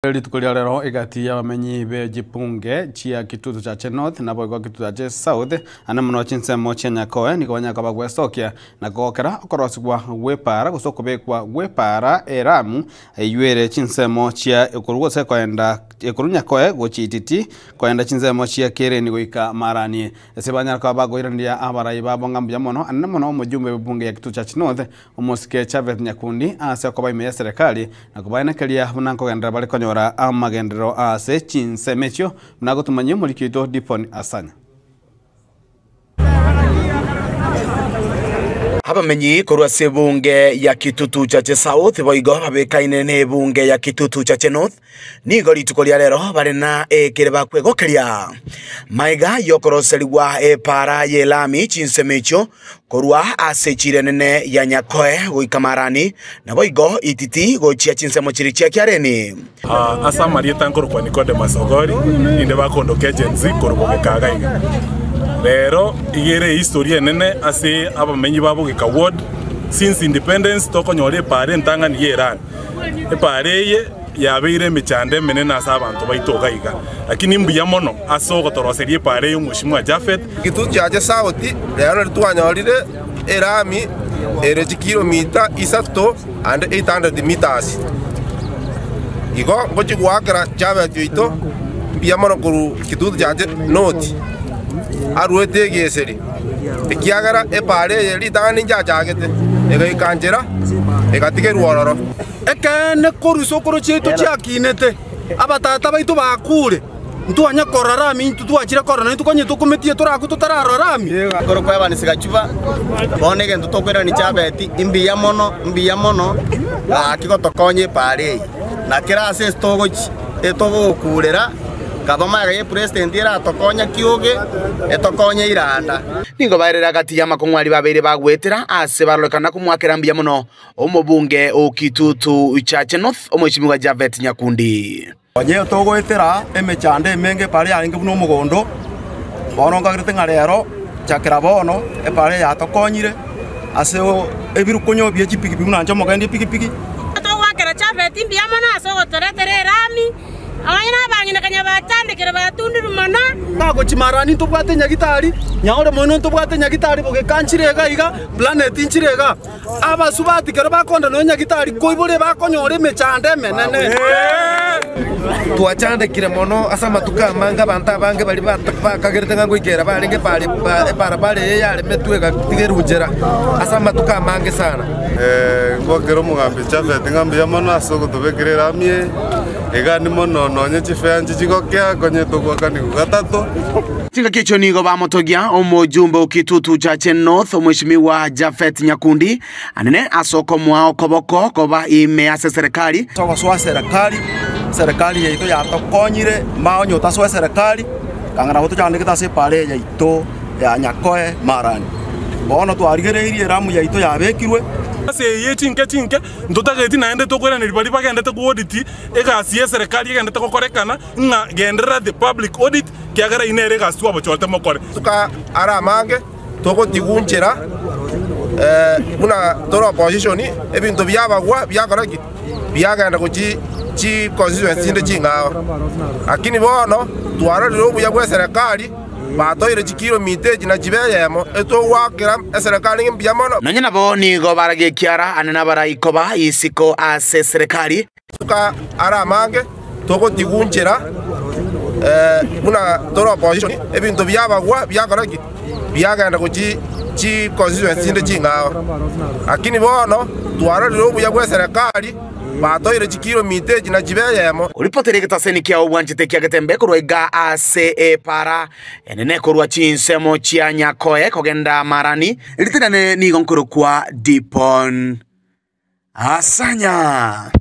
Litukulia lero igati ya wamenyi be jipunge chia kitutu cha Chenorth na boigo kitutu cha South ana muno chinsemo chia Nyakoe ni kwanya kaba gwestokia na gokera okorosibwa gwepara gusokobekwa gwepara eramu eyuere chinsemo chia ekurugose kwenda Nyakoe gochititi kwenda chinsemo chia Kereni goika marani esebanya kaba goirandia abarai babonga mbyamono ana muno mujumbe bunge ya kitutu cha Chenorth omosike Chaveth Nyakundi ase koba ime serikali na kubaina kelia bunanko gendera bali ora amagendero ase chinsemechio mnago tumanye mulikito Dipon Asanya haba menyi korwa se bunge ya kitutu cha South boigo babekaine ne bunge ya kitutu cha Chenorth ni gori tukolia lero bare na kereba kwegokeria maiga yokoroseliwa para yelami chinsemechio korwa ase chirenene ya Nyakoe goikamarani na boigo ititi gochia chinsemo chiri chia Kereni asa marieta nkoro kwa Nikode Masogori inde bakondoke jenzi korboge kagaiga lero igere historia nene ase abamenyi babo gika ward since independence tokonyore pare ntanga ni yerani pareye yabeire michande menene asa abantu baitogaiga lakini mbuya mono aso gotoroserie pare y'umushimwa Jafet kitutu cha South lero twanyorire erami ere kilomita 3 and 800 meters igo ngochi gwakara Jafet yoito mbuya mono kuru kitutu cha North aruete geseri ekiagara epare yeli tangani njajagete egaikanjera egatige ruororo ekene korusokoro chetu chakinete abatata baitu bakure ntwanya korarami ntwachira korana ntukonye tukometie turaku tutarararami koro kwa bani sigachuba bonege ntutokwera ni Chaveth imbiya mono akigotokonye pare na kirase stogochi etogo kurera Kabama ya president ira tokonya kiuge etokonya iranda ningo bairera gati ya makongwari babere bagwetera ase barolekana kumwakera mbya muno omubunge okitutu cha Chenorth omwishimiwa Chaveth Nyakundi onye togwetera emechande menge pare yaringe buno mugondo boronga girite ngarero chakera bono epare ya tokonyire ase ebirukonyo bye chipiki nanje mogende pikipiki togwakera Chaveth mbya muno aso gotoretere rami Aina bangina kanya batande kera batundiru mana nago chimarani tubwate nyagitari nyaore mono tubwate nyagitari boge kanchirega iga planet inchirega abasubati kera bakonda no nyagitari koibore bakonyore mechande menene tuachande kire mono asa matuka manga banta bange bali bakagerete ngango ikera balinge pale yale metwega tigerujera asa matuka mange sana kwa kero mugambe Chaveth ngambe mono aso gutubekirera amie egani mono nonye chifeanji chigokea konye tugwakani gatatu Chinga kicho nigo bamotogia omujumbe okitutu cha Chenorth omwishimiwa Chaveth Nyakundi anene asoko mwao koboko koba ime ase serikali soko swa serikali yeito yatokonyire maonyo taswa serikali kangana goto chandikita se pare yeito ya Nyakoe marani bono twarigereirie ramu yeito yabekirwe ase yechinke ndotageti naende tokwera niribali bagendete ku audit egasi serikali egendete gokorekana nga genderera the public audit kiagara inere gasi wabo cholte mokore tuka ara mange toko tigunjera una toro opposition ebintu byabagwa byakoraki byagenda kuchi chi constituency inde chingawa lakini bono twarorire obuya bwa serikali batoire kilomita na chibeyemo etowakira serikali mbya mono nonye nabo nigo baragekiara anena baraikoba isiko ase serikali tuka ara mange toko tigunjera una toro opposition ebintu byabagwa byakoraki byagenda kuchi chi constituency inde chingawa lakini bono twarorire obuya bwa serikali batoire kilomita na chibeyemo ulipotere kitaseni kia obwanchite kia getembe kurwega ase para enene kurwa chinsemo chia Nyakoe kogenda marani ilitinane nigo nkuru kwa Dipon Asanya.